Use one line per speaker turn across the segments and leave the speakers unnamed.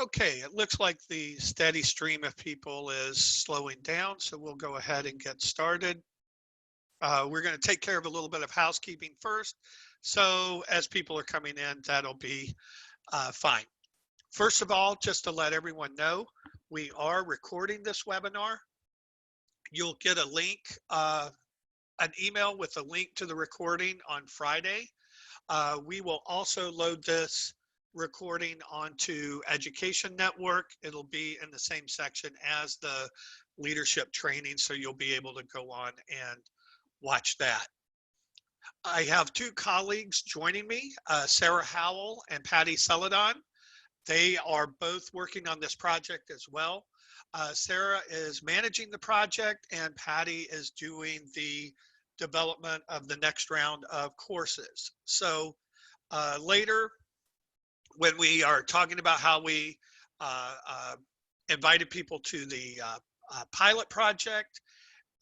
Okay, it looks like the steady stream of people is slowing down, so we'll go ahead and get started. We're going to take care of a little bit of housekeeping first. So as people are coming in, that'll be fine. First of all, just to let everyone know, we are recording this webinar. You'll get a link, an email with a link to the recording on Friday. We will also load this recording onto Education Network. It'll be in the same section as the leadership training, so you'll be able to go on and watch that. I have two colleagues joining me, Sarah Howell and Patty Celadon. They are both working on this project as well. Sarah is managing the project and Patty is doing the development of the next round of courses. So later, when we are talking about how we invited people to the pilot project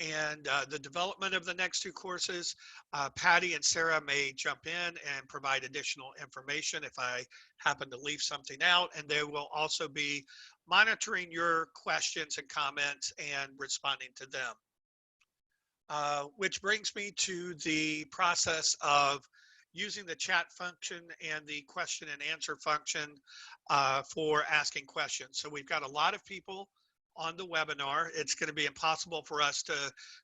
and the development of the next two courses, Patty and Sarah may jump in and provide additional information if I happen to leave something out, and they will also be monitoring your questions and comments and responding to them. Which brings me to the process of using the chat function and the question and answer function for asking questions. So we've got a lot of people on the webinar. It's going to be impossible for us to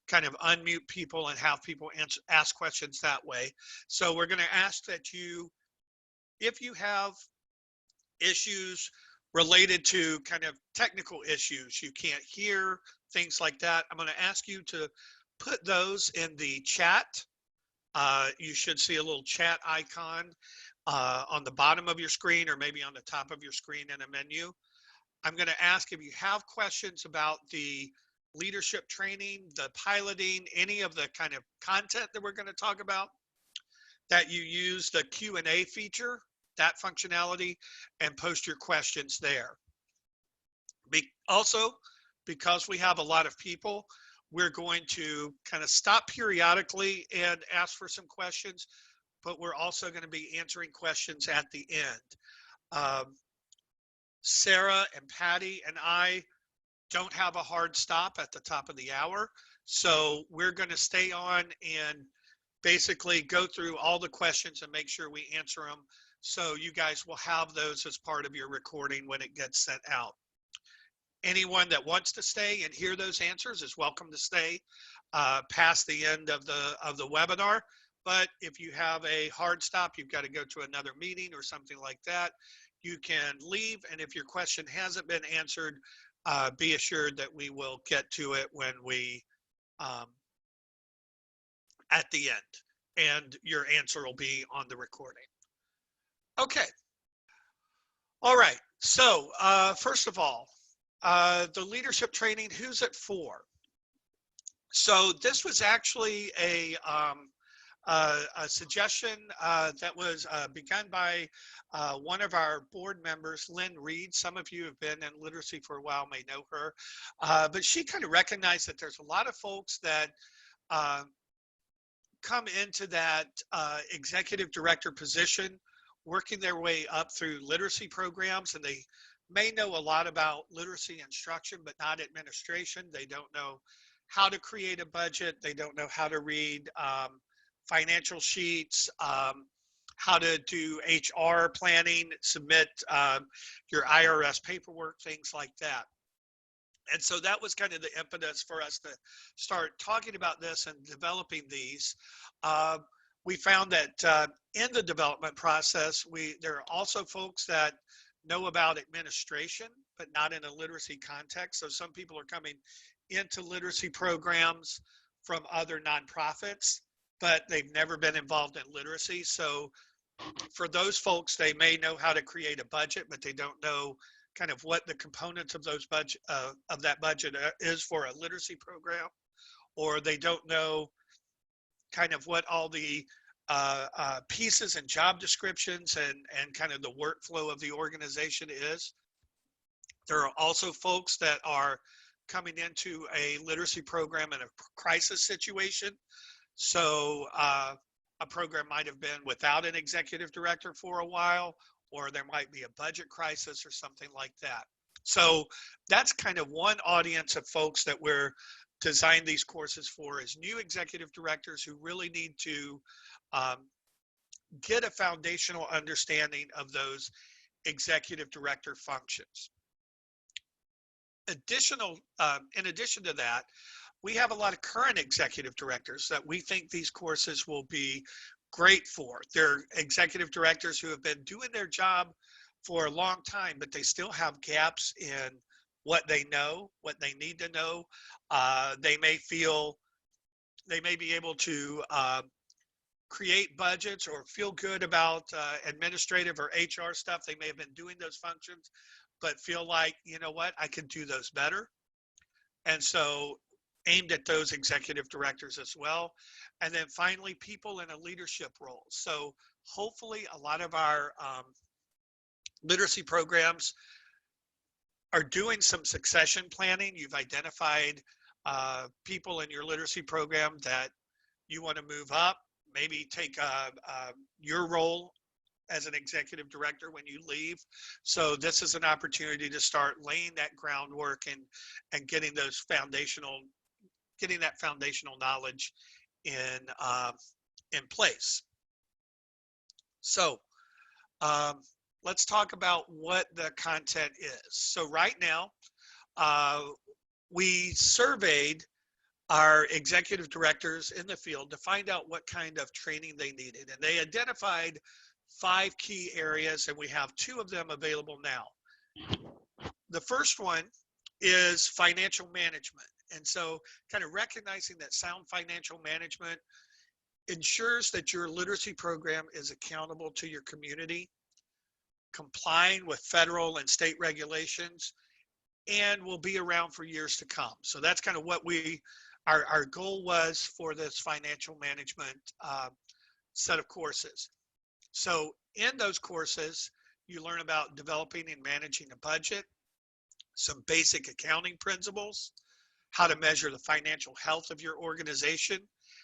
kind of unmute people and have people ask questions that way. So we're going to ask that you, if you have issues related to kind of technical issues, you can't hear, things like that, I'm going to ask you to put those in the chat. You should see a little chat icon on the bottom of your screen or maybe on the top of your screen in a menu. I'm going to ask if you have questions about the leadership training, the piloting, any of the kind of content that we're going to talk about, that you use the Q&A feature, that functionality, and post your questions there. Also, because we have a lot of people, we're going to kind of stop periodically and ask for some questions, but we're also going to be answering questions at the end. Sarah and Patty and I don't have a hard stop at the top of the hour, so we're going to stay on and basically go through all the questions and make sure we answer them, so you guys will have those as part of your recording when it gets sent out. Anyone that wants to stay and hear those answers is welcome to stay past the end of the webinar. But if you have a hard stop, you've got to go to another meeting or something like that, you can leave. And if your question hasn't been answered, be assured that we will get to it when we at the end, and your answer will be on the recording. Okay. All right. So first of all, the leadership training, who's it for? So this was actually a suggestion that was begun by one of our board members, Lynn Reed. Some of you have been in literacy for a while, may know her, but she kind of recognized that there's a lot of folks that come into that executive director position, working their way up through literacy programs, and they may know a lot about literacy instruction, but not administration. They don't know how to create a budget. They don't know how to read financial sheets, how to do HR planning, submit your IRS paperwork, things like that. And so that was kind of the impetus for us to start talking about this and developing these. We found that in the development process, there are also folks that know about administration, but not in a literacy context. So some people are coming into literacy programs from other nonprofits, but they've never been involved in literacy. So for those folks, they may know how to create a budget, but they don't know kind of what the components of those budget of that budget is for a literacy program, or they don't know kind of what all the pieces and job descriptions and kind of the workflow of the organization is. There are also folks that are coming into a literacy program in a crisis situation. So a program might have been without an executive director for a while, or there might be a budget crisis or something like that. So that's kind of one audience of folks that we're designed these courses for, is new executive directors who really need to um, get a foundational understanding of those executive director functions. In addition to that, we have a lot of current executive directors that we think these courses will be great for. They're executive directors who have been doing their job for a long time, but they still have gaps in what they know, what they need to know. They may be able to create budgets or feel good about administrative or HR stuff. They may have been doing those functions, but feel like, you know what, I can do those better. And so aimed at those executive directors as well. And then finally, people in a leadership role. So hopefully a lot of our literacy programs are doing some succession planning. You've identified people in your literacy program that you want to move up, maybe take your role as an executive director when you leave. So this is an opportunity to start laying that groundwork and getting that foundational knowledge in place. So let's talk about what the content is. So right now, we surveyed our executive directors in the field to find out what kind of training they needed. And they identified 5 key areas, and we have 2 of them available now. The first one is financial management. And so kind of recognizing that sound financial management ensures that your literacy program is accountable to your community, complying with federal and state regulations, and will be around for years to come. So that's kind of what our goal was for this financial management set of courses. So in those courses, you learn about developing and managing a budget, some basic accounting principles, how to measure the financial health of your organization,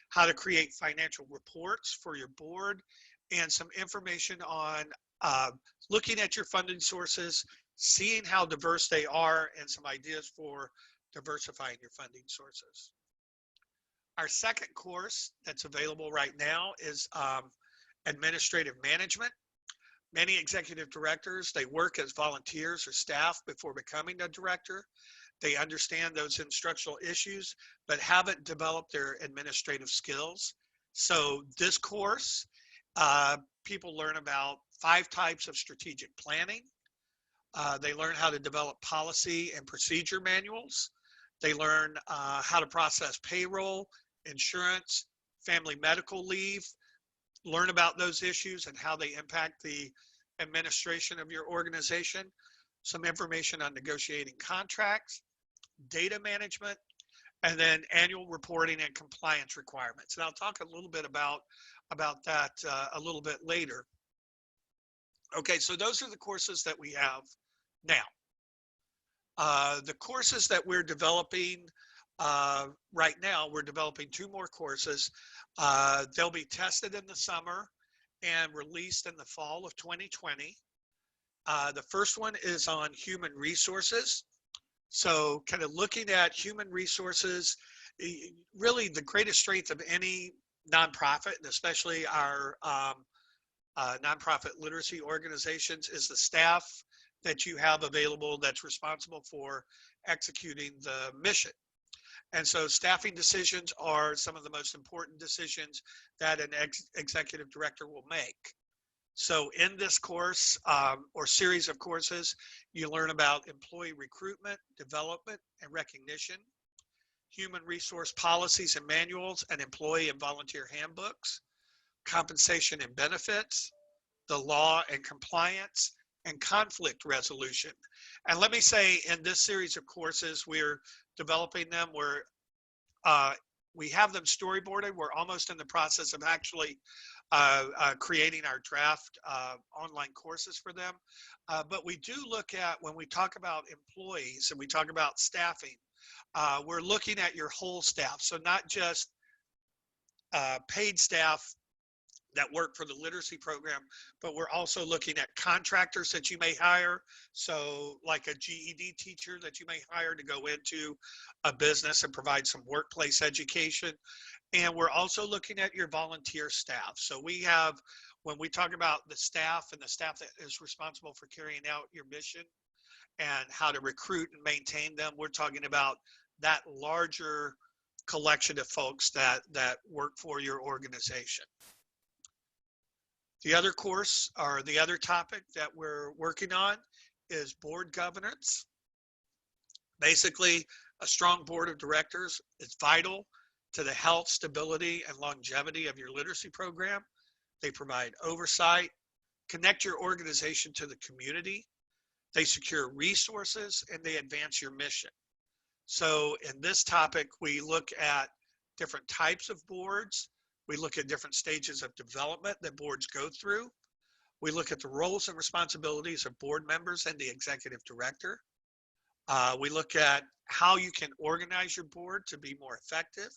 how to create financial reports for your board, and some information on looking at your funding sources, seeing how diverse they are, and some ideas for diversifying your funding sources. Our second course that's available right now is administrative management. Many executive directors, they work as volunteers or staff before becoming a director. They understand those instructional issues, but haven't developed their administrative skills. So this course, people learn about 5 types of strategic planning. They learn how to develop policy and procedure manuals. They learn how to process payroll, insurance, family medical leave, learn about those issues and how they impact the administration of your organization, some information on negotiating contracts, data management, and then annual reporting and compliance requirements. And I'll talk a little bit about that a little bit later. Okay, so those are the courses that we have now. The courses that we're developing right now, we're developing 2 more courses. They'll be tested in the summer and released in the fall of 2020. The first one is on human resources. So kind of looking at human resources, really the greatest strength of any nonprofit, and especially our nonprofit literacy organizations, is the staff that you have available that's responsible for executing the mission. And so staffing decisions are some of the most important decisions that an executive director will make. So in this course or series of courses, you learn about employee recruitment, development, and recognition, human resource policies and manuals, and employee and volunteer handbooks, compensation and benefits, the law and compliance, and conflict resolution. And let me say, in this series of courses, we're developing them. We have them storyboarded. We're almost in the process of actually creating our draft online courses for them. But we do look at, when we talk about employees and we talk about staffing, we're looking at your whole staff. So not just paid staff that work for the literacy program, but we're also looking at contractors that you may hire. So like a GED teacher that you may hire to go into a business and provide some workplace education. And we're also looking at your volunteer staff. So we have, when we talk about the staff and the staff that is responsible for carrying out your mission and how to recruit and maintain them, we're talking about that larger collection of folks that work for your organization. The other course, or the other topic that we're working on, is board governance. Basically, a strong board of directors is vital to the health, stability, and longevity of your literacy program. They provide oversight, connect your organization to the community, they secure resources, and they advance your mission. So in this topic, we look at different types of boards. We look at different stages of development that boards go through. We look at the roles and responsibilities of board members and the executive director. We look at how you can organize your board to be more effective.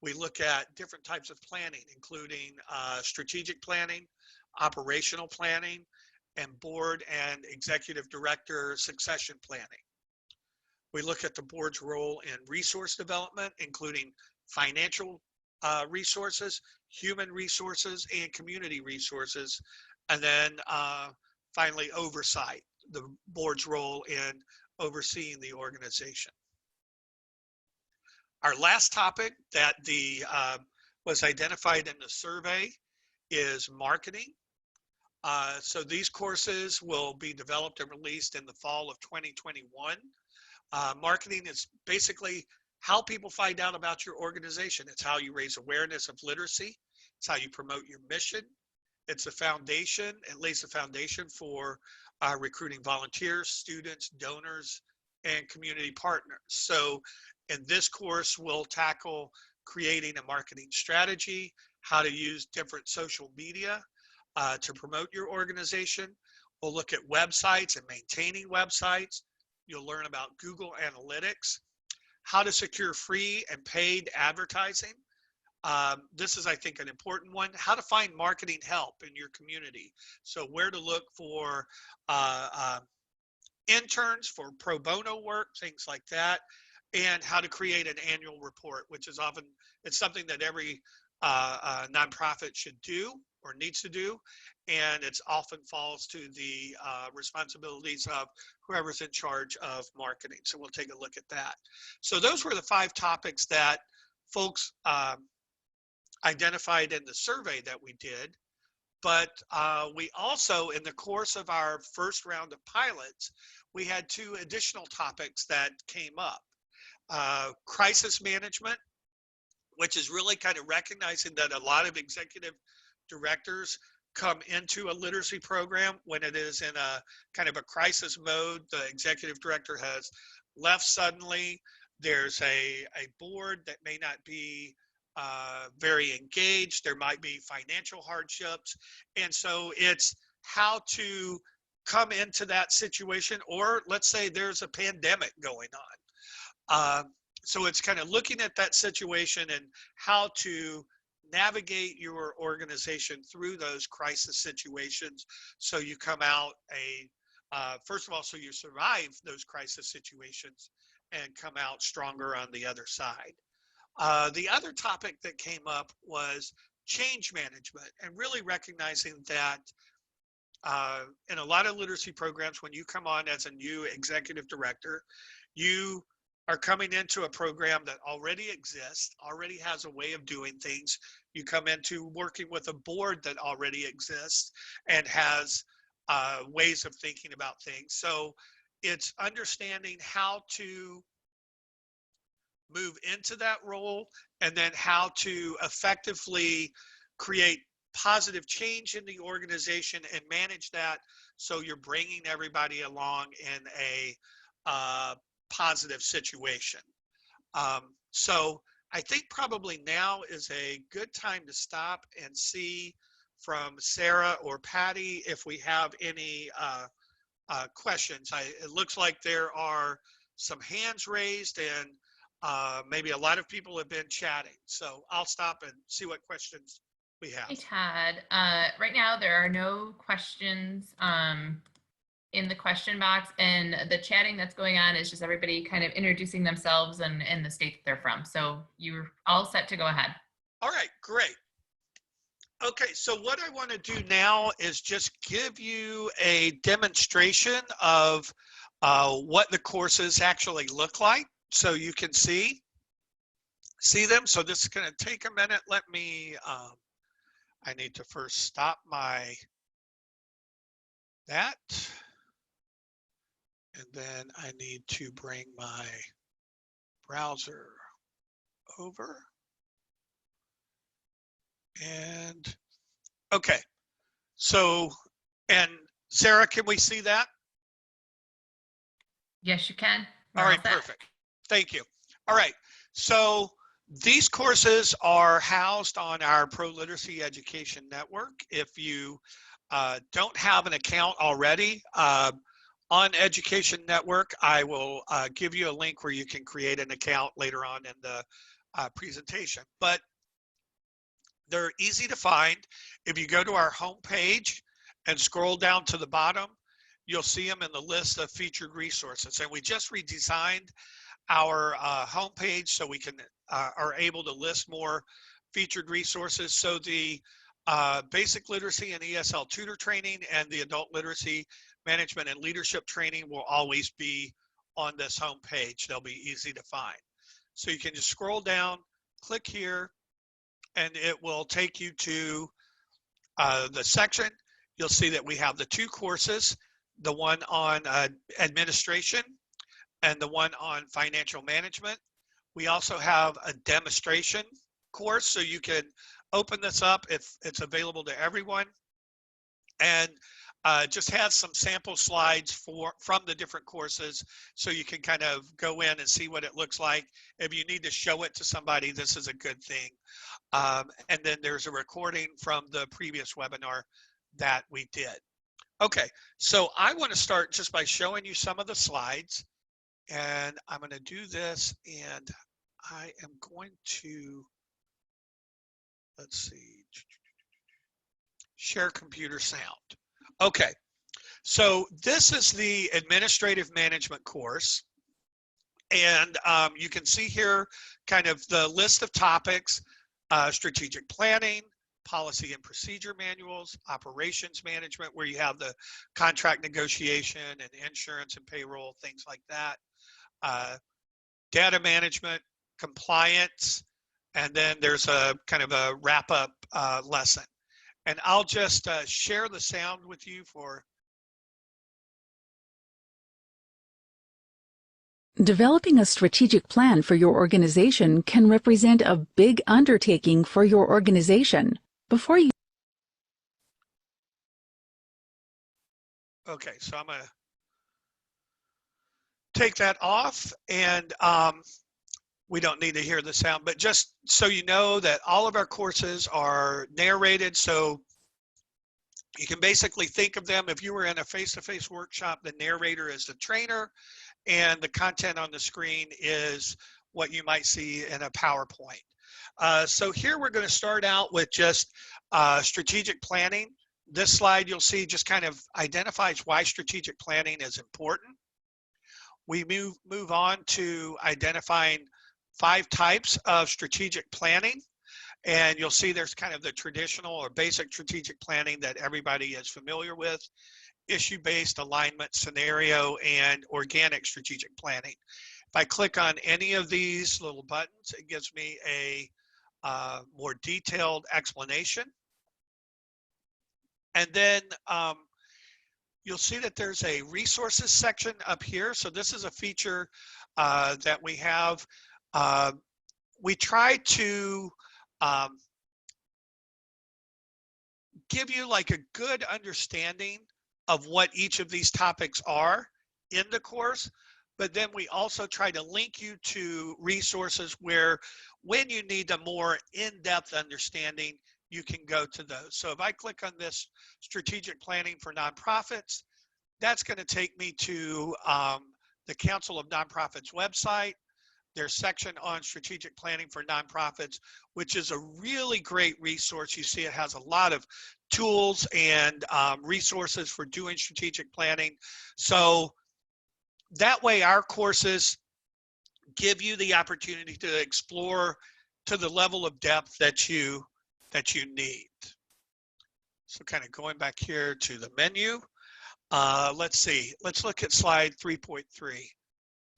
We look at different types of planning, including strategic planning, operational planning, and board and executive director succession planning. We look at the board's role in resource development, including financial resources, human resources, and community resources. And then finally, oversight, the board's role in overseeing the organization. Our last topic that was identified in the survey is marketing. So these courses will be developed and released in the fall of 2021. Marketing is basically how people find out about your organization. It's how you raise awareness of literacy. It's how you promote your mission. It's a foundation. It lays the foundation for recruiting volunteers, students, donors, and community partners. So in this course, we'll tackle creating a marketing strategy, how to use different social media to promote your organization. We'll look at websites and maintaining websites. You'll learn about Google Analytics, how to secure free and paid advertising. This is, I think, an important one. How to find marketing help in your community. So where to look for interns for pro bono work, things like that, and how to create an annual report, which is often, it's something that every nonprofit should do or needs to do, and it's often falls to the responsibilities of whoever's in charge of marketing. So we'll take a look at that. So those were the 5 topics that folks identified in the survey that we did. But we also, in the course of our first round of pilots, we had 2 additional topics that came up. Crisis management, which is really kind of recognizing that a lot of executive directors come into a literacy program when it is in a kind of a crisis mode. The executive director has left suddenly. There's a board that may not be very engaged. There might be financial hardships. And so it's how to come into that situation, or let's say there's a pandemic going on. So it's kind of looking at that situation and how to navigate your organization through those crisis situations so you come out first of all, so you survive those crisis situations and come out stronger on the other side. The other topic that came up was change management, and really recognizing that in a lot of literacy programs, when you come on as a new executive director, you are coming into a program that already exists, already has a way of doing things. You come into working with a board that already exists and has ways of thinking about things. So it's understanding how to move into that role, and then how to effectively create positive change in the organization and manage that so you're bringing everybody along in a positive situation. So I think probably now is a good time to stop and see from Sarah or Patty if we have any questions. It looks like there are some hands raised, and maybe a lot of people have been chatting. So I'll stop and see what questions we
Hey,
have?
Todd. Right now, there are no questions in the question box, and the chatting that's going on is just everybody kind of introducing themselves and the state that they're from. So you're all set to go ahead.
All right, great. Okay, so what I want to do now is just give you a demonstration of what the courses actually look like so you can see them. So this is going to take a minute. Let me, I need to first stop that. And then I need to bring my browser over. And okay, so, and Sarah, can we see that?
Yes, you can.
All
We're all
right,
set.
perfect. Thank you. All right, so these courses are housed on our ProLiteracy Education Network. If you don't have an account already on Education Network, I will give you a link where you can create an account later on in the presentation. But they're easy to find. If you go to our homepage and scroll down to the bottom, you'll see them in the list of featured resources. And we just redesigned our homepage so we can are able to list more featured resources. So the basic literacy and ESL tutor training and the adult literacy management and leadership training will always be on this homepage. They'll be easy to find. So you can just scroll down, click here, and it will take you to the section. You'll see that we have the two courses, the one on administration and the one on financial management. We also have a demonstration course, so you can open this up if it's available to everyone, and just has some sample slides from the different courses, so you can kind of go in and see what it looks like. If you need to show it to somebody, this is a good thing. And then there's a recording from the previous webinar that we did. Okay, so I want to start just by showing you some of the slides. And I'm going to do this, and I am going to, let's see, share computer sound. Okay, so this is the administrative management course. And you can see here kind of the list of topics, strategic planning, policy and procedure manuals, operations management, where you have the contract negotiation and insurance and payroll, things like that. Data management, compliance, and then there's a kind of a wrap-up lesson. And I'll just share the sound with you for.
Developing a strategic plan for your organization can represent a big undertaking for your organization. Before you
Okay, so I'm going to take that off, and we don't need to hear the sound, but just so you know that all of our courses are narrated, so you can basically think of them, if you were in a face-to-face workshop, the narrator is the trainer, and the content on the screen is what you might see in a PowerPoint. So here we're going to start out with just strategic planning. This slide you'll see just kind of identifies why strategic planning is important. We move on to identifying 5 types of strategic planning. And you'll see there's kind of the traditional or basic strategic planning that everybody is familiar with: issue-based, alignment, scenario, and organic strategic planning. If I click on any of these little buttons, it gives me a more detailed explanation. And then you'll see that there's a resources section up here. So this is a feature that we have. We try to give you like a good understanding of what each of these topics are in the course, but then we also try to link you to resources where when you need a more in-depth understanding, you can go to those. So if I click on this strategic planning for nonprofits, that's going to take me to the Council of Nonprofits website. their section on strategic planning for nonprofits, which is a really great resource. You see it has a lot of tools and resources for doing strategic planning. So that way our courses give you the opportunity to explore to the level of depth that you need. So kind of going back here to the menu, let's see, let's look at slide 3.3.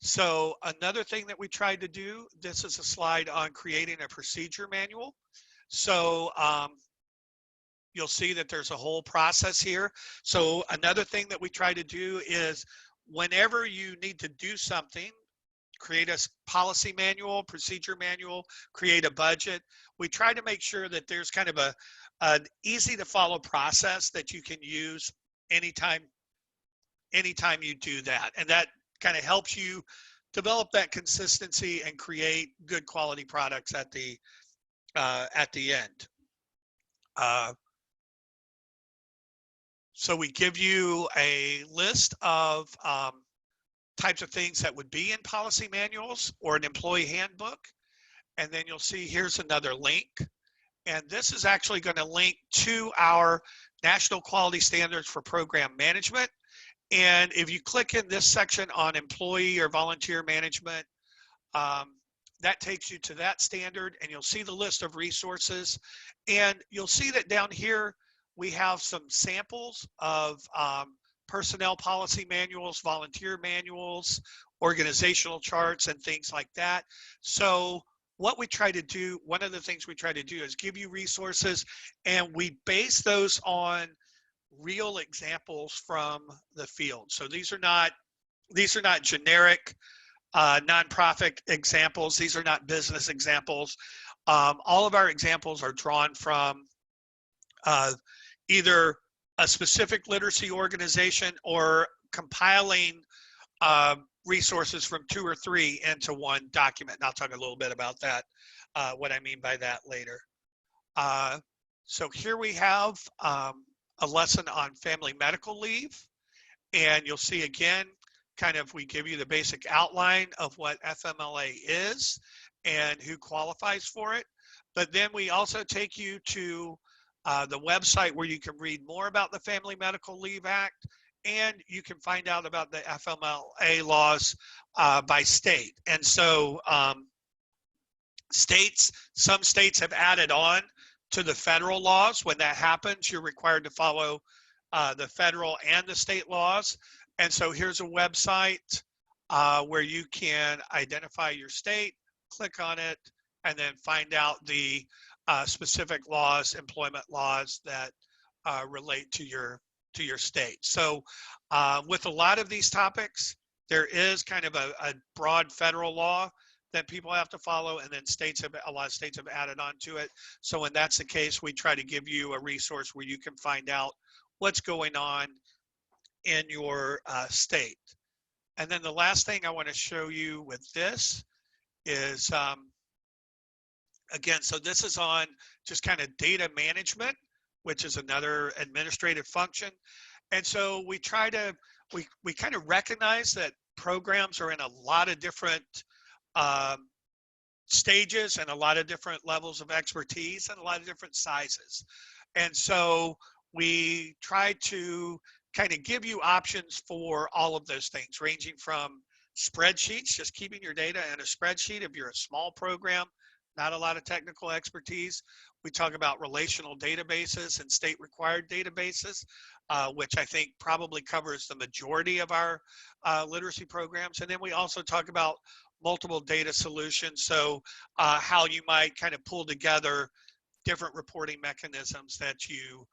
So another thing that we tried to do, this is a slide on creating a procedure manual. So you'll see that there's a whole process here. So another thing that we try to do is whenever you need to do something, create a policy manual, procedure manual, create a budget, we try to make sure that there's kind of an easy to follow process that you can use anytime you do that. And that kind of helps you develop that consistency and create good quality products at the end. So we give you a list of types of things that would be in policy manuals or an employee handbook. And then you'll see here's another link. And this is actually going to link to our National Quality Standards for Program Management. And if you click in this section on employee or volunteer management, that takes you to that standard, and you'll see the list of resources. And you'll see that down here, we have some samples of personnel policy manuals, volunteer manuals, organizational charts, and things like that. So what we try to do, one of the things we try to do is give you resources, and we base those on real examples from the field. So these are not generic nonprofit examples. These are not business examples. All of our examples are drawn from either a specific literacy organization or compiling resources from 2 or 3 into one document. And I'll talk a little bit about that, what I mean by that later. So here we have a lesson on family medical leave. And you'll see again, kind of we give you the basic outline of what FMLA is and who qualifies for it. But then we also take you to the website where you can read more about the Family Medical Leave Act, and you can find out about the FMLA laws by state. And so some states have added on to the federal laws. When that happens, you're required to follow the federal and the state laws. And so here's a website where you can identify your state, click on it, and then find out the specific laws, employment laws that relate to your state. So with a lot of these topics, there is kind of a broad federal law that people have to follow, and then a lot of states have added on to it. So when that's the case, we try to give you a resource where you can find out what's going on in your state. And then the last thing I want to show you with this is, again, so this is on just kind of data management, which is another administrative function. And so we try to, we kind of recognize that programs are in a lot of different stages and a lot of different levels of expertise and a lot of different sizes. And so we try to kind of give you options for all of those things, ranging from spreadsheets, just keeping your data in a spreadsheet if you're a small program, not a lot of technical expertise. We talk about relational databases and state required databases, which I think probably covers the majority of our literacy programs. And then we also talk about multiple data solutions. So how you might kind of pull together different reporting mechanisms that you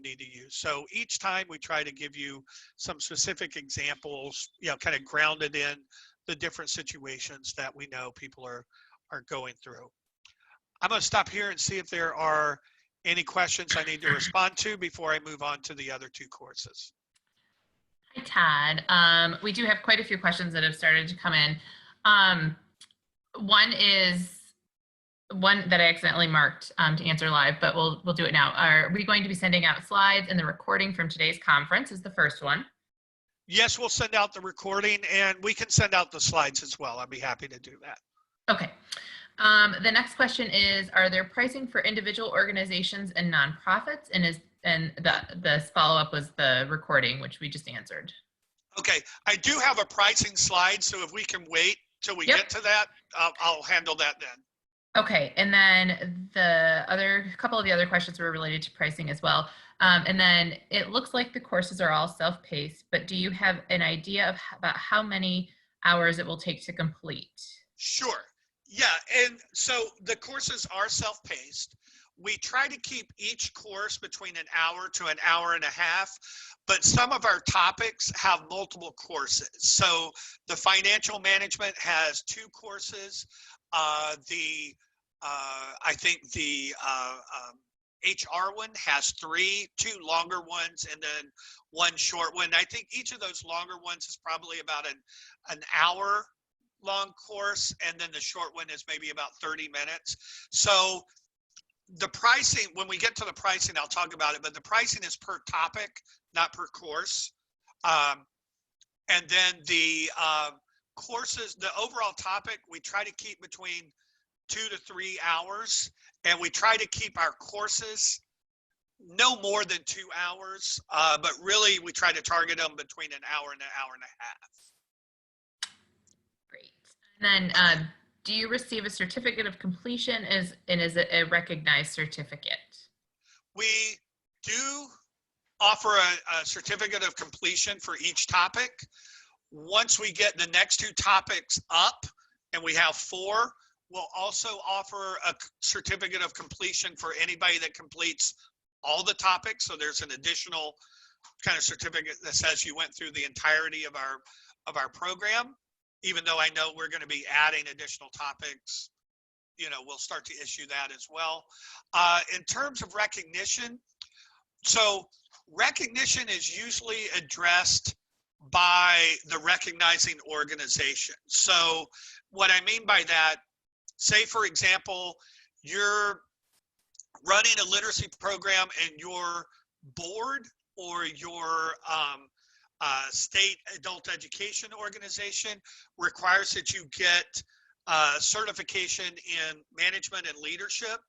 need to use. So each time we try to give you some specific examples, kind of grounded in the different situations that we know people are going through. I'm going to stop here and see if there are any questions I need to respond to before I move on to the other 2 courses.
Hi, Todd. We do have quite a few questions that have started to come in. One is one that I accidentally marked to answer live, but we'll do it now. Are we going to be sending out slides and the recording from today's conference is the first one.
Yes, we'll send out the recording, and we can send out the slides as well. I'd be happy to do that.
Okay. The next question is, are there pricing for individual organizations and nonprofits? And the follow-up was the recording, which we just answered.
Okay, I do have a pricing slide, so if we can wait till we get to that, I'll handle that then.
Okay, and then the couple of the other questions were related to pricing as well. And then it looks like the courses are all self-paced, but do you have an idea of about how many hours it will take to complete?
Sure. Yeah, and so the courses are self-paced. We try to keep each course between an hour to an hour and a half, but some of our topics have multiple courses. So the financial management has 2 courses. I think the HR one has 3, 2 longer ones, and then 1 short one. I think each of those longer ones is probably about an hour long course, and then the short one is maybe about 30 minutes. So the pricing, when we get to the pricing, I'll talk about it, but the pricing is per topic, not per course. And then the courses, the overall topic, we try to keep between 2 to 3 hours, and we try to keep our courses no more than 2 hours, but really we try to target them between an hour and an hour and a half.
Great. And then do you receive a certificate of completion and is it a recognized certificate?
We do offer a certificate of completion for each topic. Once we get the next 2 topics up, and we have 4, we'll also offer a certificate of completion for anybody that completes all the topics. So there's an additional kind of certificate that says you went through the entirety of our program. Even though I know we're going to be adding additional topics, you know, we'll start to issue that as well. In terms of recognition, so recognition is usually addressed by the recognizing organization. So what I mean by that, say for example, you're running a literacy program and your board or your state adult education organization requires that you get certification in management and leadership.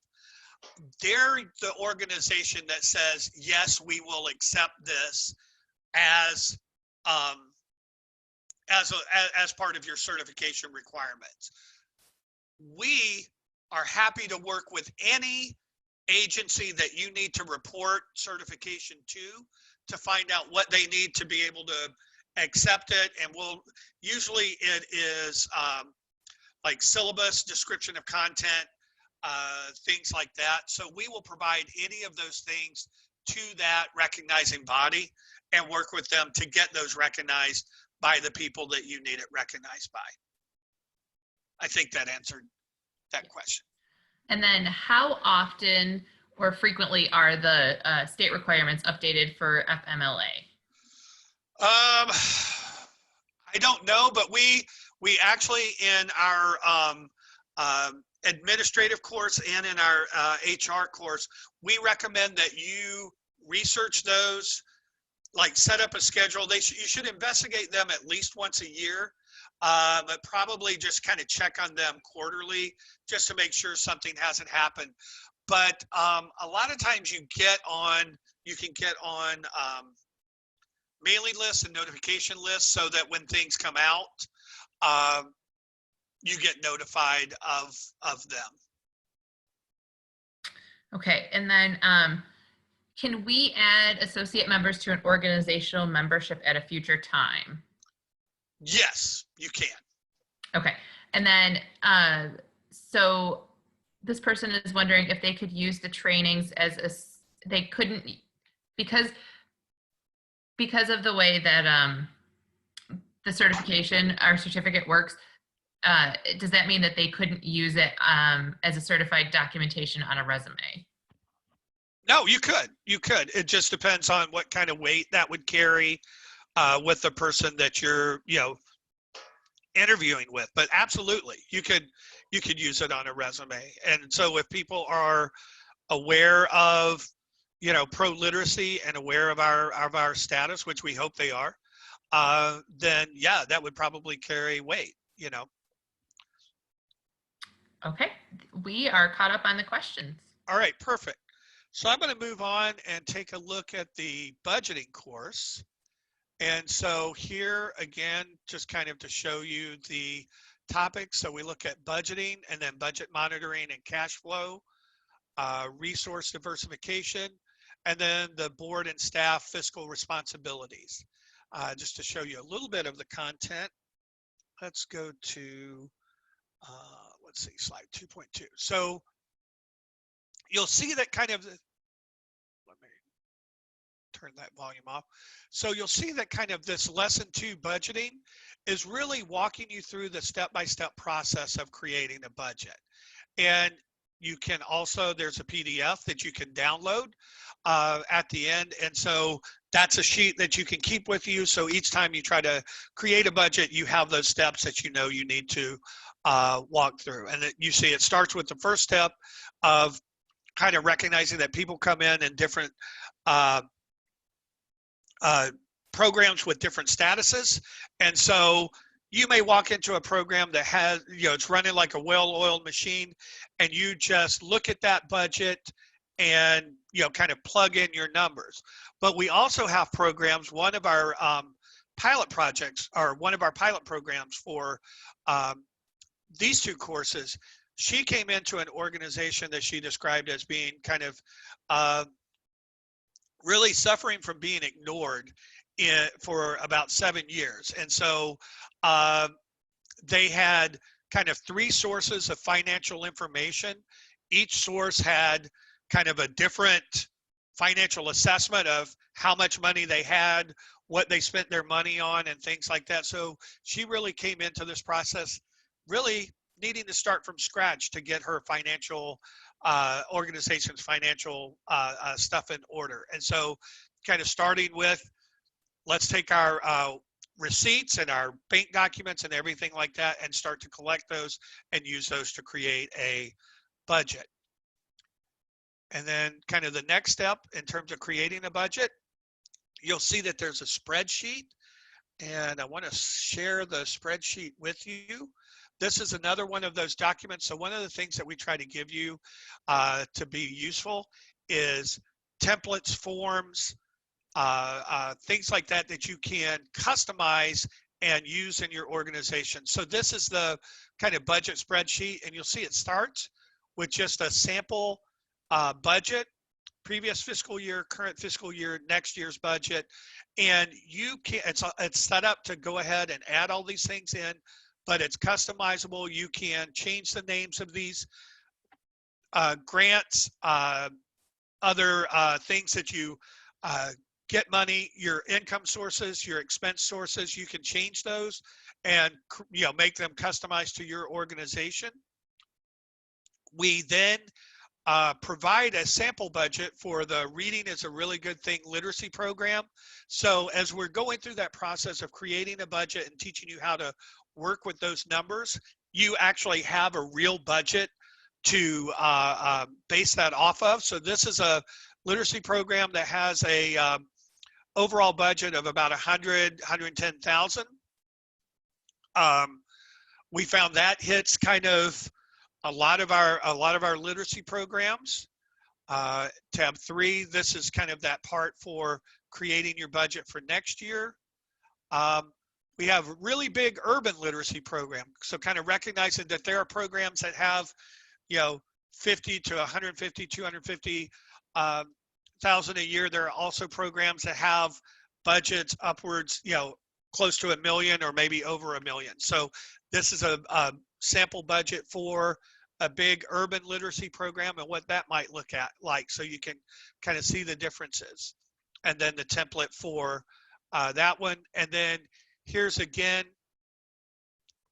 They're the organization that says, yes, we will accept this as part of your certification requirements. We are happy to work with any agency that you need to report certification to find out what they need to be able to accept it. And usually it is like syllabus, description of content, things like that. So we will provide any of those things to that recognizing body and work with them to get those recognized by the people that you need it recognized by. I think that answered that question.
And then how often or frequently are the state requirements updated for FMLA?
I don't know, but we actually in our administrative course and in our HR course, we recommend that you research those, like set up a schedule. You should investigate them at least once a year, but probably just kind of check on them quarterly just to make sure something hasn't happened. But a lot of times you can get on mailing lists and notification lists so that when things come out, you get notified of them.
Okay, and then can we add associate members to an organizational membership at a future time?
Yes, you can.
Okay, and then so this person is wondering if they could use the trainings they couldn't because of the way that the our certificate works. Does that mean that they couldn't use it as a certified documentation on a resume?
No, you could. It just depends on what kind of weight that would carry with the person that you're, interviewing with. But absolutely, you could use it on a resume. And so if people are aware of, ProLiteracy and aware of our status, which we hope they are, then yeah, that would probably carry weight, you know.
Okay, we are caught up on the questions.
All right, perfect. So I'm going to move on and take a look at the budgeting course. And so here again, just kind of to show you the topics. So we look at budgeting and then budget monitoring and cash flow, resource diversification, and then the board and staff fiscal responsibilities. Just to show you a little bit of the content, let's go to, let's see, slide 2.2. So you'll see that kind of, let me turn that volume off. So you'll see that kind of this lesson 2 budgeting is really walking you through the step-by-step process of creating a budget. And you can also, there's a PDF that you can download at the end. And so that's a sheet that you can keep with you. So each time you try to create a budget, you have those steps that you know you need to walk through. And you see it starts with the first step of kind of recognizing that people come in different programs with different statuses. And so you may walk into a program that has, you know, it's running like a well-oiled machine, and you just look at that budget and, you know, kind of plug in your numbers. But we also have programs, one of our pilot projects, or one of our pilot programs for these 2 courses, she came into an organization that she described as being kind of really suffering from being ignored for about 7 years. And so they had kind of 3 sources of financial information. Each source had kind of a different financial assessment of how much money they had, what they spent their money on, and things like that. So she really came into this process really needing to start from scratch to get her financial organization's financial stuff in order. And so kind of starting with, let's take our receipts and our bank documents and everything like that and start to collect those and use those to create a budget. And then kind of the next step in terms of creating a budget, you'll see that there's a spreadsheet, and I want to share the spreadsheet with you. This is another one of those documents. So one of the things that we try to give you to be useful is templates, forms, things like that that you can customize and use in your organization. So this is the kind of budget spreadsheet, and you'll see it starts with just a sample budget, previous fiscal year, current fiscal year, next year's budget, and you can, it's set up to go ahead and add all these things in, but it's customizable. You can change the names of these grants, other things that you get money, your income sources, your expense sources, you can change those and, you know, make them customized to your organization. We then provide a sample budget for the Reading is a Really Good Thing literacy program. So as we're going through that process of creating a budget and teaching you how to work with those numbers, you actually have a real budget to base that off of. So this is a literacy program that has a overall budget of about 110,000. We found that hits kind of a lot of our literacy programs. Tab 3, this is kind of that part for creating your budget for next year. We have a really big urban literacy program. So kind of recognizing that there are programs that have, you know, 50 to 150, 250 thousand a year. There are also programs that have budgets upwards, you know, close to $1 million or maybe over $1 million. So this is a sample budget for a big urban literacy program and what that might look at like, so you can kind of see the differences. And then the template for that one. And then here's again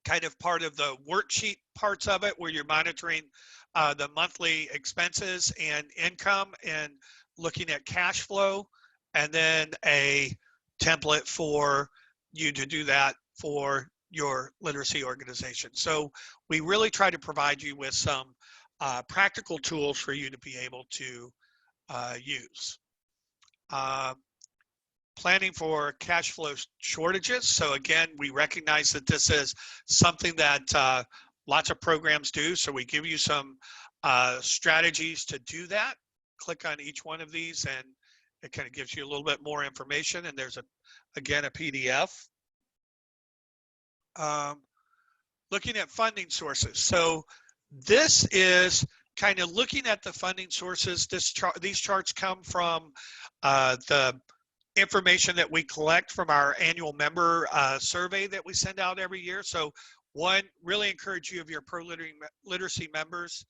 kind of part of the worksheet parts of it where you're monitoring the monthly expenses and income and looking at cash flow, and then a template for you to do that for your literacy organization. So we really try to provide you with some practical tools for you to be able to use. planning for cash flow shortages. So again, we recognize that this is something that lots of programs do. So we give you some strategies to do that. Click on each one of these and it kind of gives you a little bit more information. And there's again, a PDF. Looking at funding sources. So this is kind of looking at the funding sources. These charts come from the information that we collect from our annual member survey that we send out every year. So one, really encourage you, of your ProLiteracy members,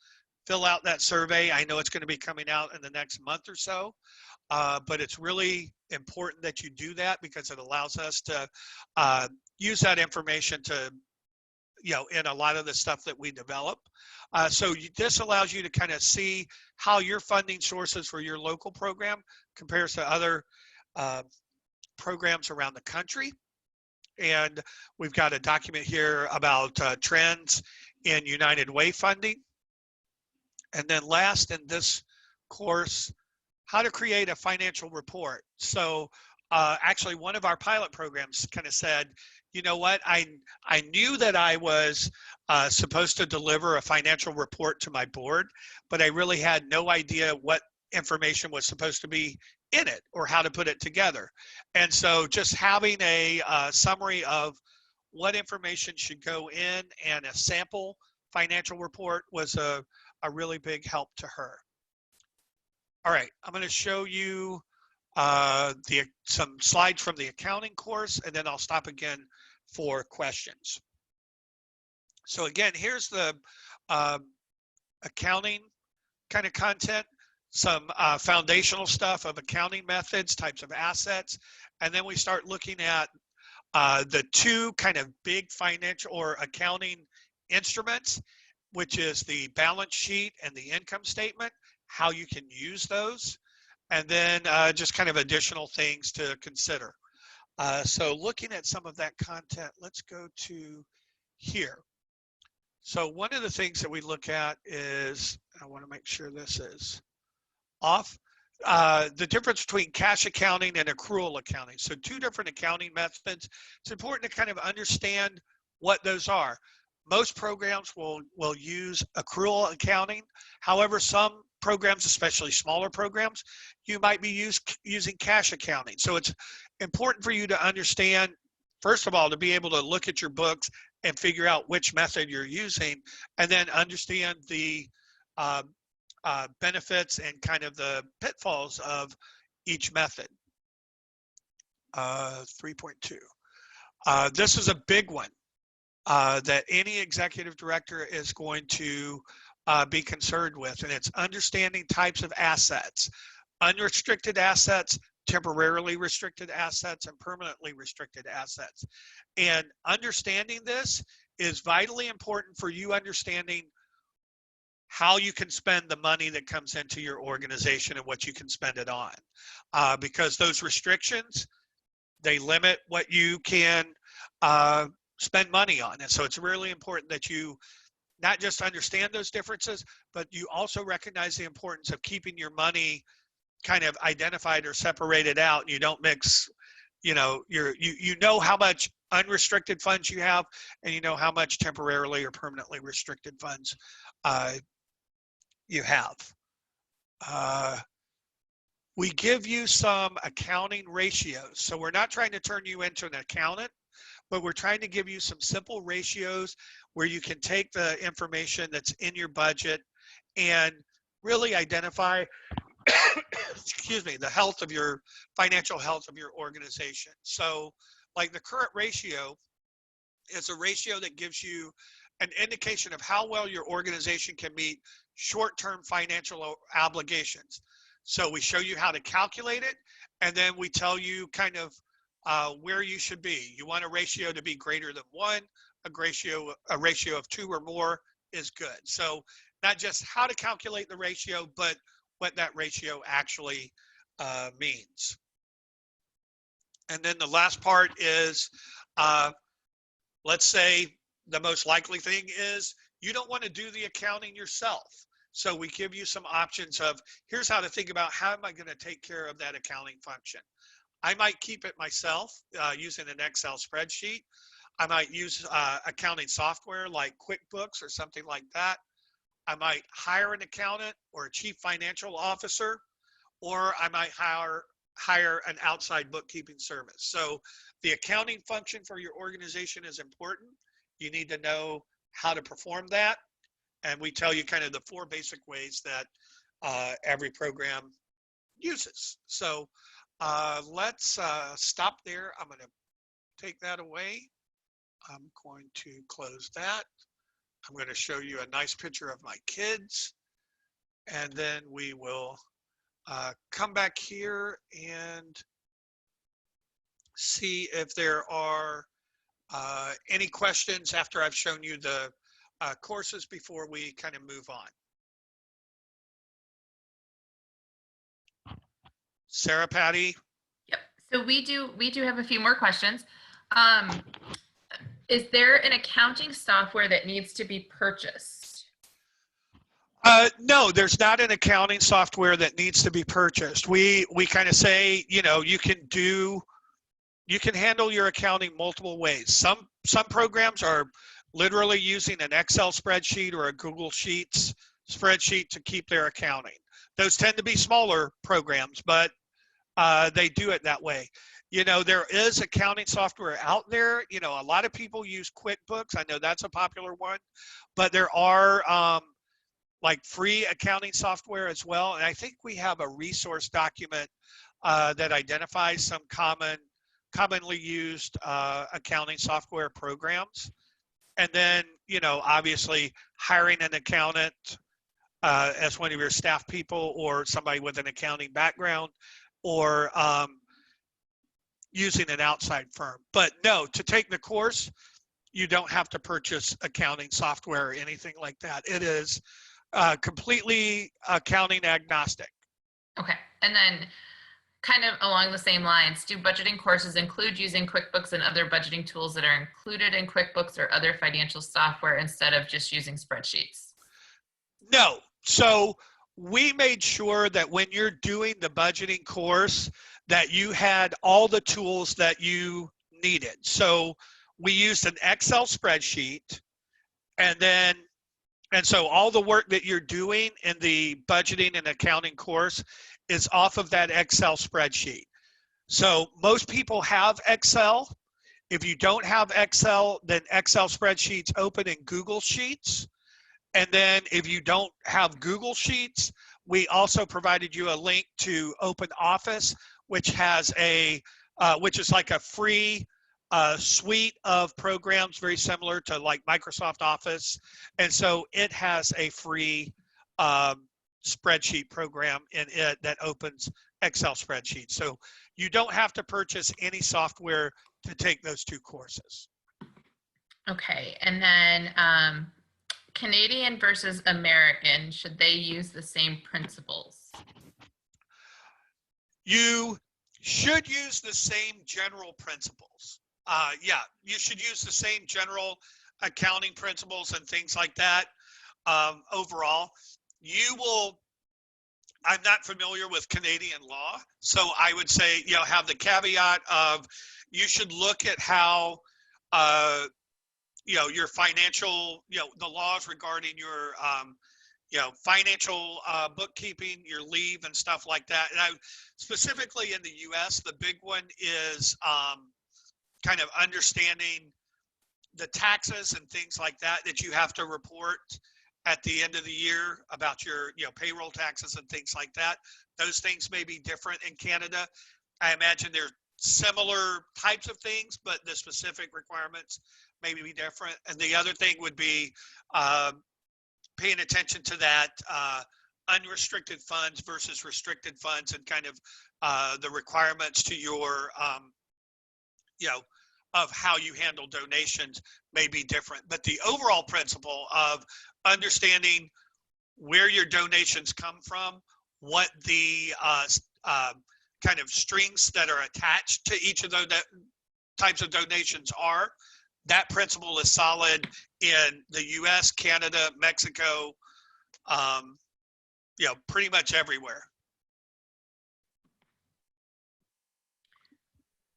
fill out that survey. I know it's going to be coming out in the next month or so, but it's really important that you do that because it allows us to use that information to, in a lot of the stuff that we develop. So this allows you to kind of see how your funding sources for your local program compares to other programs around the country. And we've got a document here about trends in United Way funding. And then last in this course, how to create a financial report. So actually one of our pilot programs kind of said, you know what, I knew that I was supposed to deliver a financial report to my board, but I really had no idea what information was supposed to be in it or how to put it together. And so just having a summary of what information should go in and a sample financial report was a really big help to her. All right, I'm going to show you some slides from the accounting course, and then I'll stop again for questions. So again, here's the accounting kind of content, some foundational stuff of accounting methods, types of assets, and then we start looking at the two kind of big financial or accounting instruments, which is the balance sheet and the income statement, how you can use those, and then just kind of additional things to consider. So looking at some of that content, let's go to here. So one of the things that we look at is, I want to make sure this is off, the difference between cash accounting and accrual accounting. So two different accounting methods. It's important to kind of understand what those are. Most programs will use accrual accounting. However, some programs, especially smaller programs, you might be using cash accounting. So it's important for you to understand, first of all, to be able to look at your books and figure out which method you're using, and then understand the benefits and kind of the pitfalls of each method. 3.2. This is a big one that any executive director is going to be concerned with, and it's understanding types of assets, unrestricted assets, temporarily restricted assets, and permanently restricted assets. And understanding this is vitally important for you understanding how you can spend the money that comes into your organization and what you can spend it on. Because those restrictions, they limit what you can spend money on. And so it's really important that you not just understand those differences, but you also recognize the importance of keeping your money kind of identified or separated out. And you don't mix, you know how much unrestricted funds you have, and you know how much temporarily or permanently restricted funds you have. We give you some accounting ratios. So we're not trying to turn you into an accountant, but we're trying to give you some simple ratios where you can take the information that's in your budget and really identify, excuse me, the health of your financial health of your organization. So like the current ratio is a ratio that gives you an indication of how well your organization can meet short-term financial obligations. So we show you how to calculate it, and then we tell you kind of where you should be. You want a ratio to be greater than 1, a ratio of 2 or more is good. So not just how to calculate the ratio, but what that ratio actually means. And then the last part is, let's say the most likely thing is you don't want to do the accounting yourself. So we give you some options of, here's how to think about, how am I going to take care of that accounting function? I might keep it myself using an Excel spreadsheet. I might use accounting software like QuickBooks or something like that. I might hire an accountant or a chief financial officer, or I might hire an outside bookkeeping service. So the accounting function for your organization is important. You need to know how to perform that. And we tell you kind of the 4 basic ways that every program uses. So let's stop there. I'm going to take that away. I'm going to close that. I'm going to show you a nice picture of my kids, and then we will come back here and see if there are any questions after I've shown you the courses before we kind of move on. Sarah, Patty?
Yep. So we do have a few more questions. Is there an accounting software that needs to be purchased?
No, there's not an accounting software that needs to be purchased. We kind of say, you know, you can handle your accounting multiple ways. Some programs are literally using an Excel spreadsheet or a Google Sheets spreadsheet to keep their accounting. Those tend to be smaller programs, but they do it that way. You know, there is accounting software out there. You know, a lot of people use QuickBooks. I know that's a popular one, but there are like free accounting software as well. And I think we have a resource document that identifies some commonly used accounting software programs. And then, you know, obviously hiring an accountant as one of your staff people or somebody with an accounting background, or using an outside firm. But no, to take the course, you don't have to purchase accounting software or anything like that. It is completely accounting agnostic.
Okay. And then kind of along the same lines, do budgeting courses include using QuickBooks and other budgeting tools that are included in QuickBooks or other financial software instead of just using spreadsheets?
No. So we made sure that when you're doing the budgeting course that you had all the tools that you needed. So we used an Excel spreadsheet, and so all the work that you're doing in the budgeting and accounting course is off of that Excel spreadsheet. So most people have Excel. If you don't have Excel, then Excel spreadsheets open in Google Sheets. And then if you don't have Google Sheets, we also provided you a link to Open Office, which has which is like a free suite of programs very similar to like Microsoft Office. And so it has a free spreadsheet program in it that opens Excel spreadsheets. So you don't have to purchase any software to take those 2 courses.
Okay. And then Canadian versus American, should they use the same principles?
You should use the same general principles. Yeah, you should use the same general accounting principles and things like that. Overall, I'm not familiar with Canadian law, so I would say, you know, have the caveat of you should look at how, you know, your financial, you know, the laws regarding your, you know, financial bookkeeping, your leave and stuff like that. And specifically in the US, the big one is kind of understanding the taxes and things like that you have to report at the end of the year about your, you know, payroll taxes and things like that. Those things may be different in Canada. I imagine they're similar types of things, but the specific requirements may be different. And the other thing would be paying attention to that unrestricted funds versus restricted funds, and kind of the requirements to your, you know, of how you handle donations may be different. But the overall principle of understanding where your donations come from, what the kind of strings that are attached to each of those types of donations are, that principle is solid in the US, Canada, Mexico, you know, pretty much everywhere.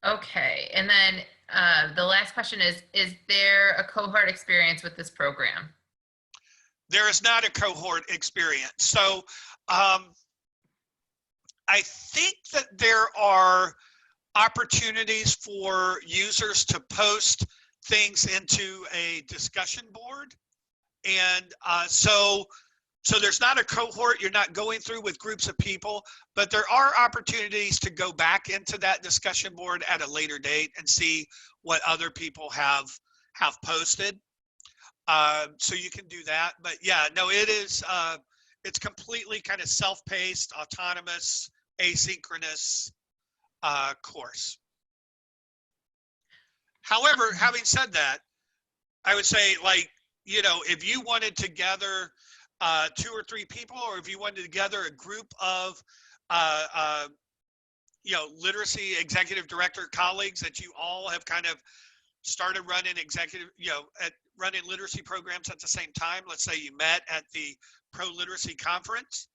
Okay, and then the last question is there a cohort experience with this program?
There is not a cohort experience. So I think that there are opportunities for users to post things into a discussion board. And so there's not a cohort, you're not going through with groups of people, but there are opportunities to go back into that discussion board at a later date and see what other people have posted. So you can do that, but yeah, no, it is, it's completely kind of self-paced, autonomous, asynchronous course. However, having said that, I would say, like, you know, if you wanted to gather 2 or 3 people, or if you wanted to gather a group of, you know, literacy executive director colleagues that you all have kind of started running running literacy programs at the same time. Let's say you met at the ProLiteracy conference.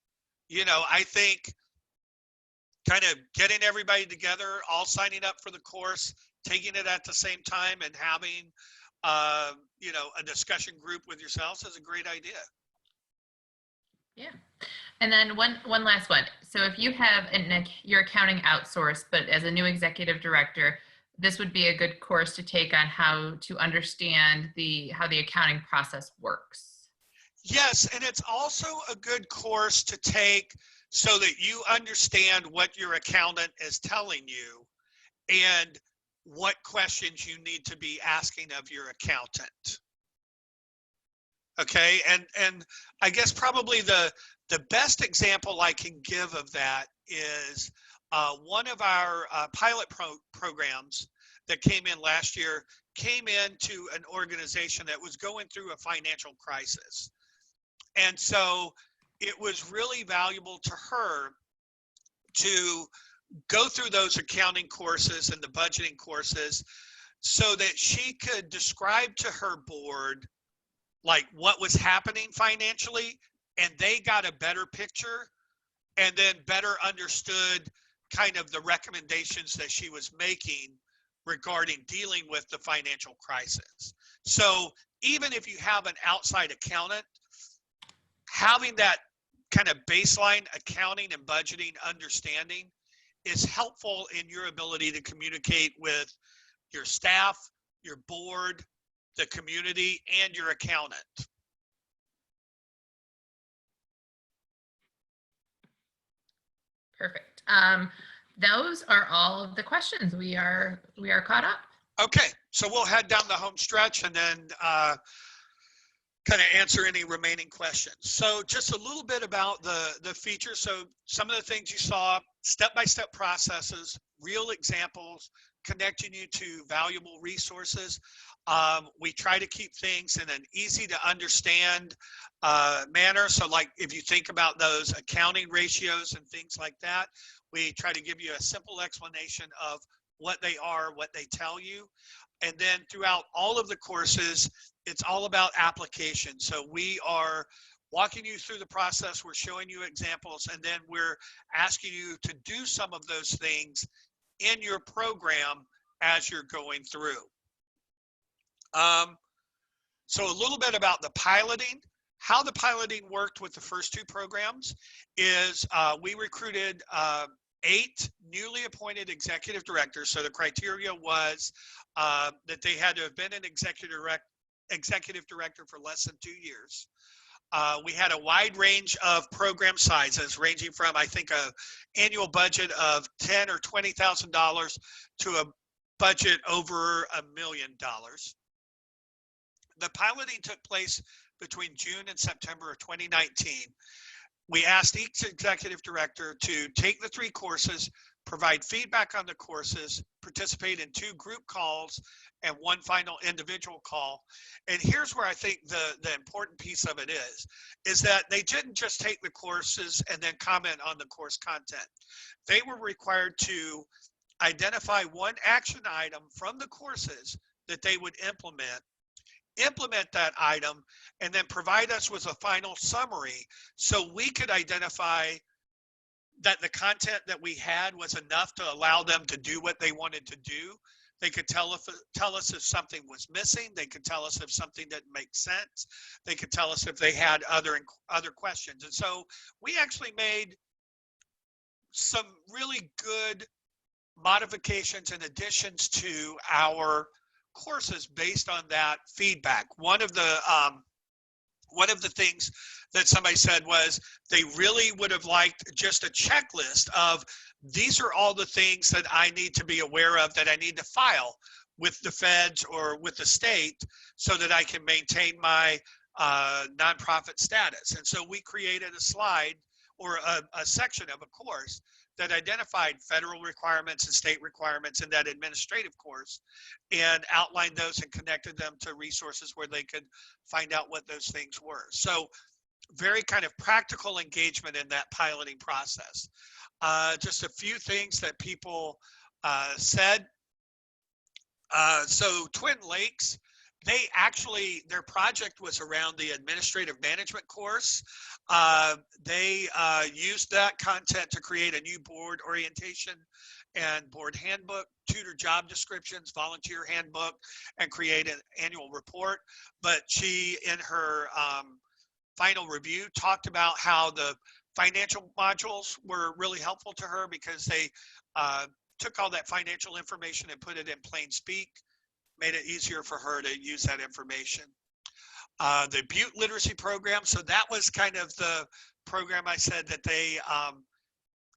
You know, I think kind of getting everybody together, all signing up for the course, taking it at the same time, and having you know, a discussion group with yourselves is a great idea.
Yeah. And then one last one. So if you have your accounting outsourced, but as a new executive director, this would be a good course to take on how to understand how the accounting process works.
Yes, and it's also a good course to take so that you understand what your accountant is telling you and what questions you need to be asking of your accountant. Okay, and I guess probably the best example I can give of that is one of our pilot programs that came in last year came into an organization that was going through a financial crisis. And so it was really valuable to her to go through those accounting courses and the budgeting courses so that she could describe to her board like what was happening financially, and they got a better picture and then better understood kind of the recommendations that she was making regarding dealing with the financial crisis. So even if you have an outside accountant, having that kind of baseline accounting and budgeting understanding is helpful in your ability to communicate with your staff, your board, the community, and your accountant.
Perfect. Those are all of the questions. We are caught up.
Okay, so we'll head down the home stretch and then kind of answer any remaining questions. So just a little bit about the features. So some of the things you saw, step-by-step processes, real examples, connecting you to valuable resources. We try to keep things in an easy to understand manner. So like if you think about those accounting ratios and things like that, we try to give you a simple explanation of what they are, what they tell you. And then throughout all of the courses, it's all about application. So we are walking you through the process, we're showing you examples, and then we're asking you to do some of those things in your program as you're going through. So a little bit about the piloting. How the piloting worked with the first 2 programs is we recruited 8 newly appointed executive directors. So the criteria was that they had to have been an executive director for less than 2 years. We had a wide range of program sizes, ranging from, I think, a annual budget of $10,000 or $20,000 to a budget over $1 million. The piloting took place between June and September of 2019. We asked each executive director to take the 3 courses, provide feedback on the courses, participate in 2 group calls, and 1 final individual call. And here's where I think the important piece of it is that they didn't just take the courses and then comment on the course content. They were required to identify 1 action item from the courses that they would implement that item, and then provide us with a final summary so we could identify that the content that we had was enough to allow them to do what they wanted to do. They could tell us if something was missing. They could tell us if something didn't make sense. They could tell us if they had other questions. And so we actually made some really good modifications and additions to our courses based on that feedback. One of the things that somebody said was they really would have liked just a checklist of these are all the things that I need to be aware of, that I need to file with the feds or with the state so that I can maintain my nonprofit status. And so we created a slide or a section of a course that identified federal requirements and state requirements in that administrative course and outlined those and connected them to resources where they could find out what those things were. So very kind of practical engagement in that piloting process. Just a few things that people said. So Twin Lakes, their project was around the administrative management course. They used that content to create a new board orientation and board handbook, tutor job descriptions, volunteer handbook, and create an annual report. But she, in her final review, talked about how the financial modules were really helpful to her because they took all that financial information and put it in plain speak, made it easier for her to use that information. The Butte Literacy Program, so that was kind of the program I said that they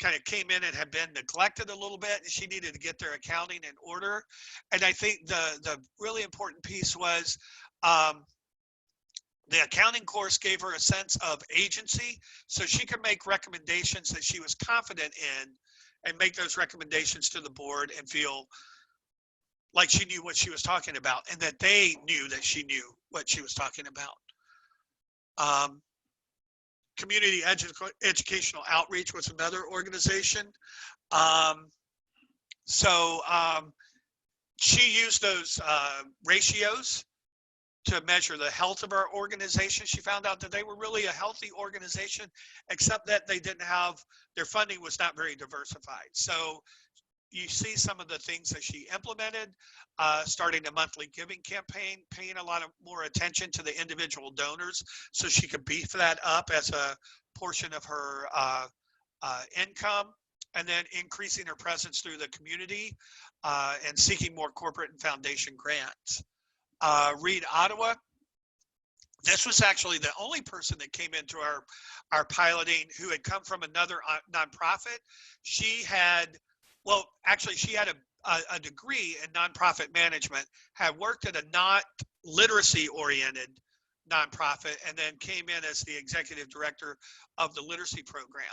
kind of came in and had been neglected a little bit, and she needed to get their accounting in order. And I think the really important piece was the accounting course gave her a sense of agency, so she could make recommendations that she was confident in and make those recommendations to the board and feel like she knew what she was talking about and that they knew that she knew what she was talking about. Community Educational Outreach was another organization. She used those ratios to measure the health of our organization. She found out that they were really a healthy organization, except that they didn't have, their funding was not very diversified. So you see some of the things that she implemented, starting a monthly giving campaign, paying a lot of more attention to the individual donors so she could beef that up as a portion of her income, and then increasing her presence through the community and seeking more corporate and foundation grants. Read Ottawa, this was actually the only person that came into our piloting who had come from another nonprofit. She had, well, actually she had a degree in nonprofit management, had worked at a not literacy oriented nonprofit, and then came in as the executive director of the literacy program.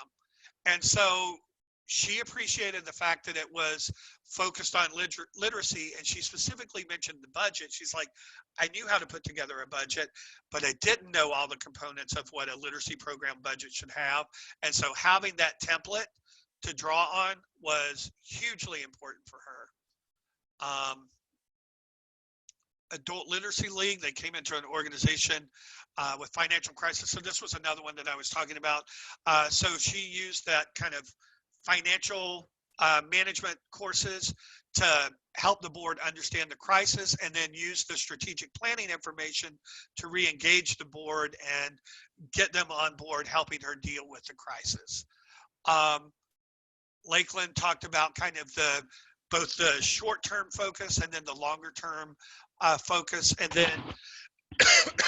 And so she appreciated the fact that it was focused on literacy, and she specifically mentioned the budget. She's like, I knew how to put together a budget, but I didn't know all the components of what a literacy program budget should have. And so having that template to draw on was hugely important for her. Adult Literacy League, they came into an organization with financial crisis. So this was another one that I was talking about. So she used that kind of financial management courses to help the board understand the crisis, and then use the strategic planning information to re-engage the board and get them on board, helping her deal with the crisis. Lakeland talked about kind of both the short-term focus and then the longer-term focus, and then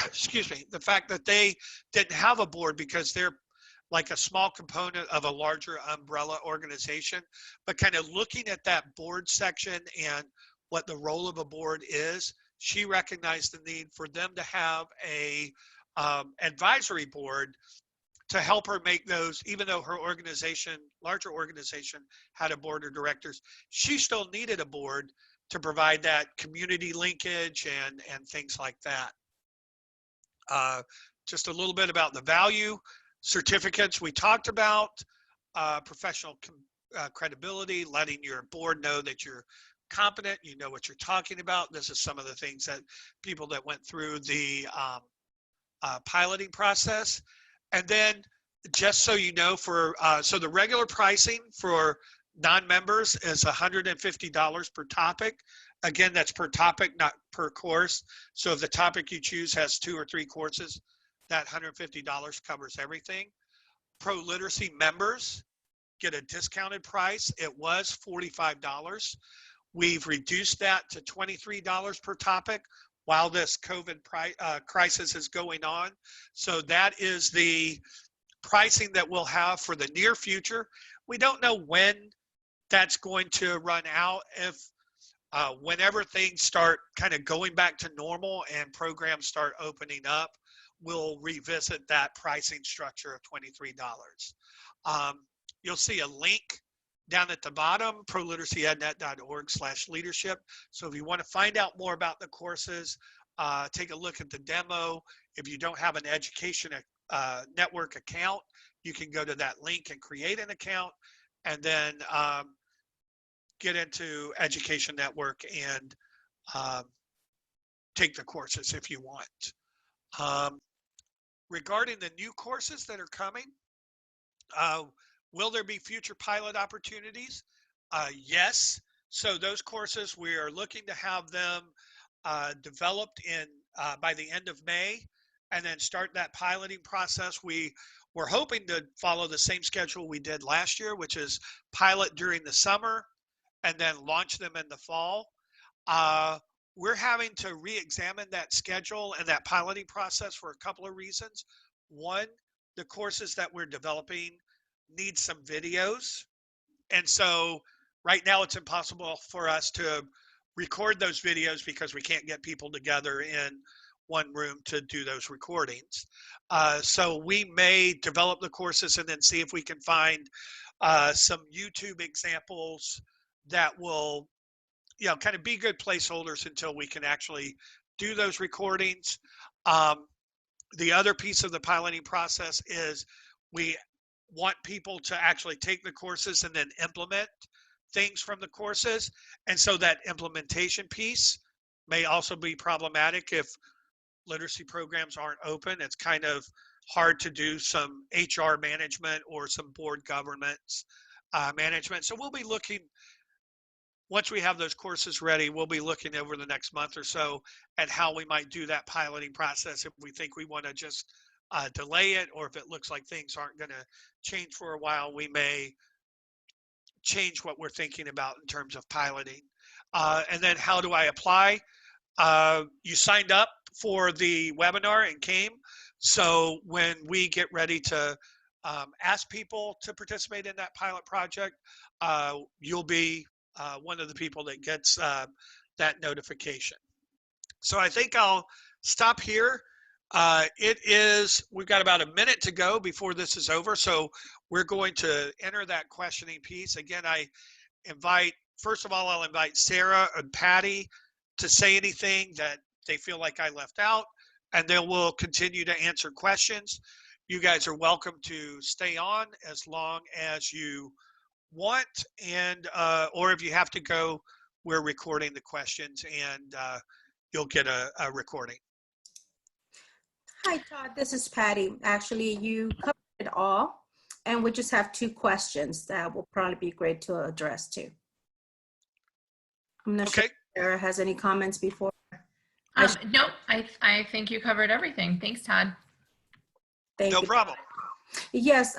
excuse me, the fact that they didn't have a board because they're like a small component of a larger umbrella organization, but kind of looking at that board section and what the role of a board is, she recognized the need for them to have a advisory board to help her make those, even though her organization, larger organization, had a board of directors, she still needed a board to provide that community linkage and things like that. Just a little bit about the value. Certificates we talked about, professional credibility, letting your board know that you're competent, you know what you're talking about. This is some of the things that people that went through the piloting process. And then just so you know, for so the regular pricing for non-members is $150 per topic. Again, that's per topic, not per course. So if the topic you choose has 2 or 3 courses, that $150 covers everything. ProLiteracy members get a discounted price. It was $45. We've reduced that to $23 per topic while this COVID crisis is going on. So that is the pricing that we'll have for the near future. We don't know when that's going to run out. If whenever things start kind of going back to normal and programs start opening up, we'll revisit that pricing structure of $23. You'll see a link down at the bottom, proliteracyednet.org/leadership. So if you want to find out more about the courses, take a look at the demo. If you don't have an education network account, you can go to that link and create an account, and then get into Education Network and take the courses if you want. Regarding the new courses that are coming, will there be future pilot opportunities? Yes. So those courses, we are looking to have them developed in by the end of May, and then start that piloting process. We're hoping to follow the same schedule we did last year, which is pilot during the summer and then launch them in the fall. We're having to re-examine that schedule and that piloting process for a couple of reasons. One, the courses that we're developing need some videos. And so right now it's impossible for us to record those videos because we can't get people together in one room to do those recordings. So we may develop the courses and then see if we can find some YouTube examples that will, you know, kind of be good placeholders until we can actually do those recordings. The other piece of the piloting process is we want people to actually take the courses and then implement things from the courses. And so that implementation piece may also be problematic if literacy programs aren't open. It's kind of hard to do some HR management or some board governance management. So we'll be looking, once we have those courses ready, we'll be looking over the next month or so at how we might do that piloting process. If we think we want to just delay it, or if it looks like things aren't going to change for a while, we may change what we're thinking about in terms of piloting. And then how do I apply? You signed up for the webinar and came. So when we get ready to ask people to participate in that pilot project, you'll be one of the people that gets that notification. So I think I'll stop here. We've got about a minute to go before this is over. So we're going to enter that questioning piece. Again, first of all, I'll invite Sarah and Patty to say anything that they feel like I left out, and then we'll continue to answer questions. You guys are welcome to stay on as long as you want, and or if you have to go, we're recording the questions, and you'll get a recording.
Hi, Todd. This is Patty. Actually, you covered it all, and we just have 2 questions that will probably be great to address too. I'm not sure if Sarah has any comments before.
No, I think you covered everything. Thanks, Todd.
Thank you.
No problem.
Yes,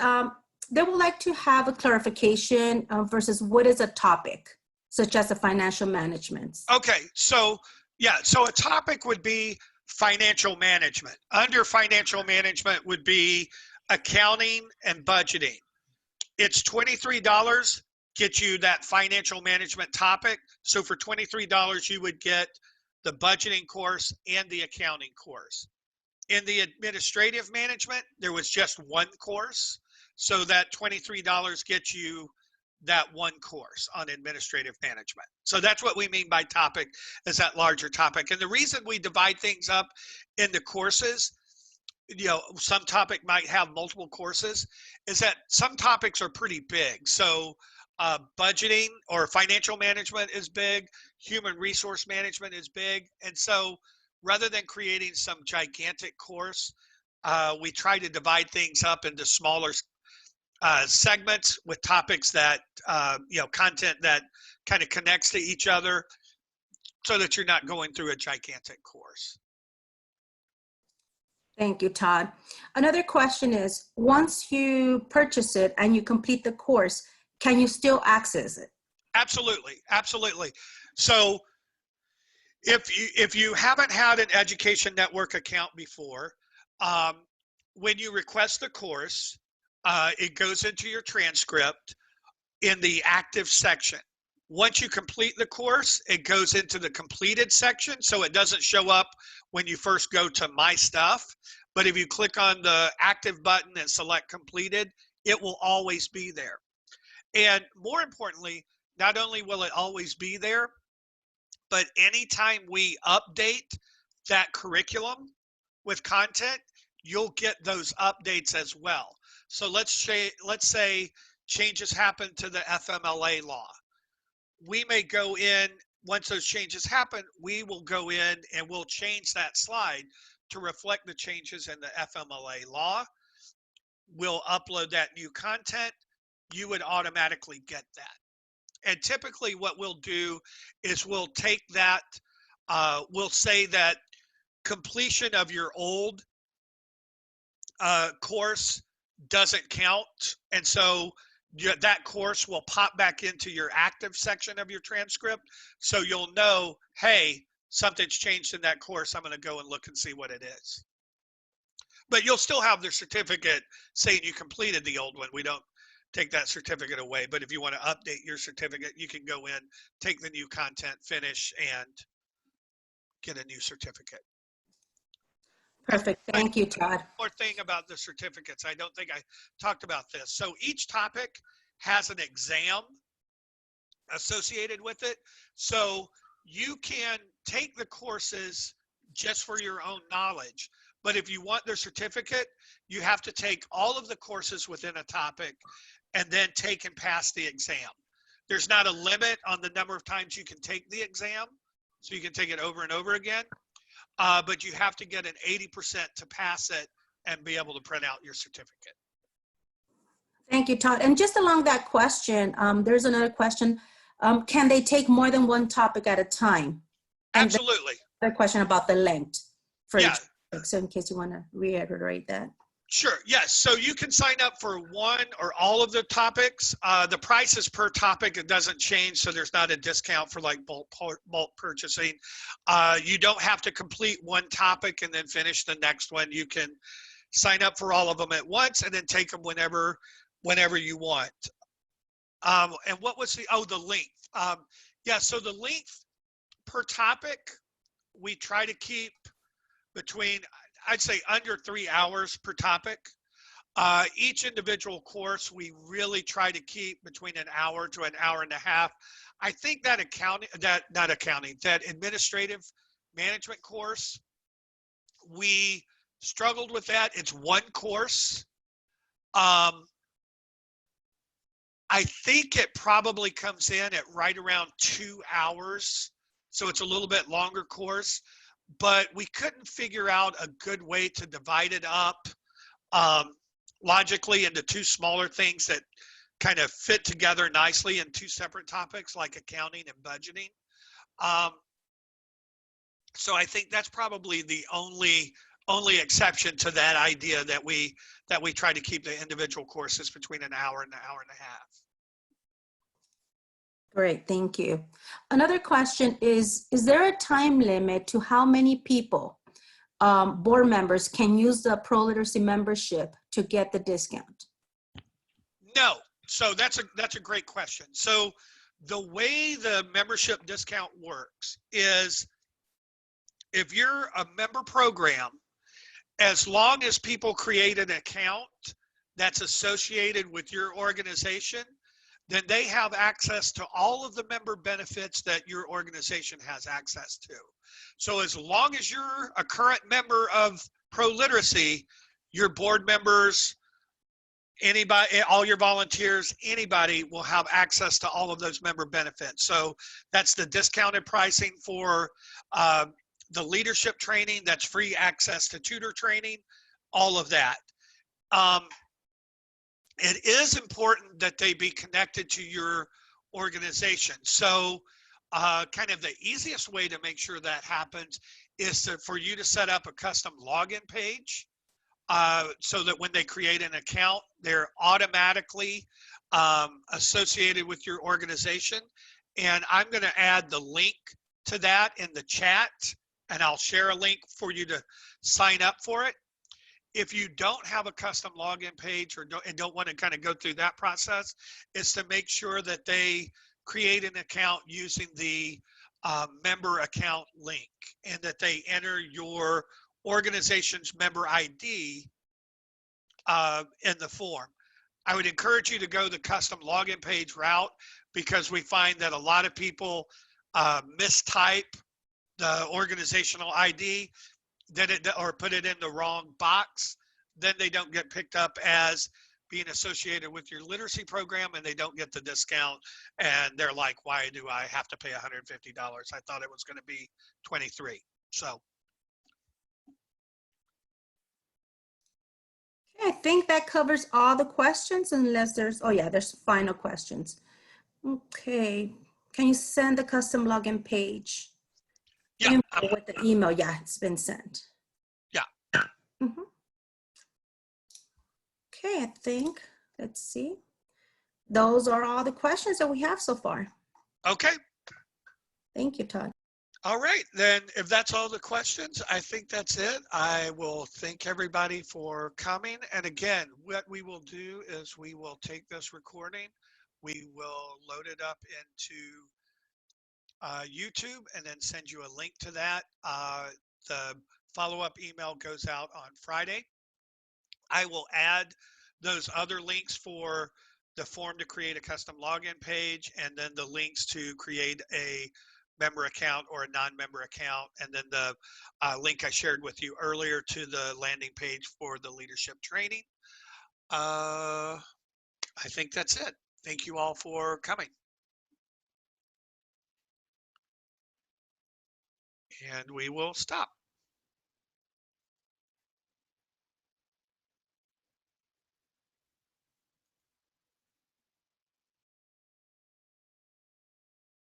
they would like to have a clarification versus what is a topic, such as the financial management.
Okay, so yeah, so a topic would be financial management. Under financial management would be accounting and budgeting. It's $23, get you that financial management topic. So for $23, you would get the budgeting course and the accounting course. In the administrative management, there was just one course. So that $23 gets you that one course on administrative management. So that's what we mean by topic, is that larger topic. And the reason we divide things up into courses, you know, some topic might have multiple courses, is that some topics are pretty big. So budgeting or financial management is big, human resource management is big. And so rather than creating some gigantic course, We try to divide things up into smaller segments with topics that, content that kind of connects to each other so that you're not going through a gigantic course.
Thank you, Todd. Another question is, once you purchase it and you complete the course, can you still access it?
Absolutely, absolutely. So if you haven't had an Education Network account before, when you request the course, it goes into your transcript in the active section. Once you complete the course, it goes into the completed section, so it doesn't show up when you first go to My Stuff. But if you click on the active button and select completed, it will always be there. And more importantly, not only will it always be there, but anytime we update that curriculum with content, you'll get those updates as well. So let's say changes happen to the FMLA law. We may go in, once those changes happen, we will go in and we'll change that slide to reflect the changes in the FMLA law. We'll upload that new content. You would automatically get that. And typically what we'll do is we'll take that, we'll say that completion of your old course doesn't count. And so that course will pop back into your active section of your transcript. So you'll know, hey, something's changed in that course. I'm going to go and look and see what it is. But you'll still have the certificate saying you completed the old one. We don't take that certificate away. But if you want to update your certificate, you can go in, take the new content, finish, and get a new certificate.
Perfect. Thank you, Todd.
One more thing about the certificates. I don't think I talked about this. So each topic has an exam associated with it. So you can take the courses just for your own knowledge. But if you want their certificate, you have to take all of the courses within a topic and then take and pass the exam. There's not a limit on the number of times you can take the exam, so you can take it over and over again. But you have to get an 80% to pass it and be able to print out your certificate.
Thank you, Todd. And just along that question, there's another question. Can they take more than one topic at a time? And
Absolutely.
Another question about the length for each
Yeah.
So in case you want to reiterate that.
Sure. Yes. So you can sign up for one or all of the topics. The price is per topic. It doesn't change. So there's not a discount for like bulk purchasing. You don't have to complete one topic and then finish the next one. You can sign up for all of them at once and then take them whenever you want. And what was the length? Yeah. So the length per topic, we try to keep between, I'd say, under 3 hours per topic. Each individual course, we really try to keep between an hour to an hour and a half. I think that that administrative management course, we struggled with that. It's one course. I think it probably comes in at right around 2 hours. So it's a little bit longer course. But we couldn't figure out a good way to divide it up logically into two smaller things that kind of fit together nicely in two separate topics like accounting and budgeting. So I think that's probably the only exception to that idea that we try to keep the individual courses between an hour and a half.
Great, thank you. Another question is there a time limit to how many people, board members, can use the ProLiteracy membership to get the discount?
No, so that's a great question. So the way the membership discount works is if you're a member program, as long as people create an account that's associated with your organization, then they have access to all of the member benefits that your organization has access to. So as long as you're a current member of ProLiteracy, your board members, anybody, all your volunteers, anybody will have access to all of those member benefits. So that's the discounted pricing for the leadership training, that's free access to tutor training. all of that. It is important that they be connected to your organization. So kind of the easiest way to make sure that happens is for you to set up a custom login page so that when they create an account, they're automatically associated with your organization. And I'm going to add the link to that in the chat, and I'll share a link for you to sign up for it. If you don't have a custom login page or don't want to kind of go through that process, is to make sure that they create an account using the member account link, and that they enter your organization's member ID in the form. I would encourage you to go the custom login page route, because we find that a lot of people mistype the organizational ID, or put it in the wrong box. Then they don't get picked up as being associated with your literacy program, and they don't get the discount. And they're like, why do I have to pay $150? I thought it was going to be $23. So.
I think that covers all the questions, unless there's, oh yeah, there's final questions. Okay, can you send the custom login page?
Yeah.
With the email, yeah, it's been sent.
Yeah.
Mm-hmm. Okay, I think, let's see. Those are all the questions that we have so far.
Okay.
Thank you, Todd.
All right, then if that's all the questions, I think that's it. I will thank everybody for coming. And again, what we will do is we will take this recording, we will load it up into YouTube, and then send you a link to that. The follow-up email goes out on Friday. I will add those other links for the form to create a custom login page, and then the links to create a member account or a non-member account, and then the link I shared with you earlier to the landing page for the leadership training. I think that's it. Thank you all for coming. And we will stop.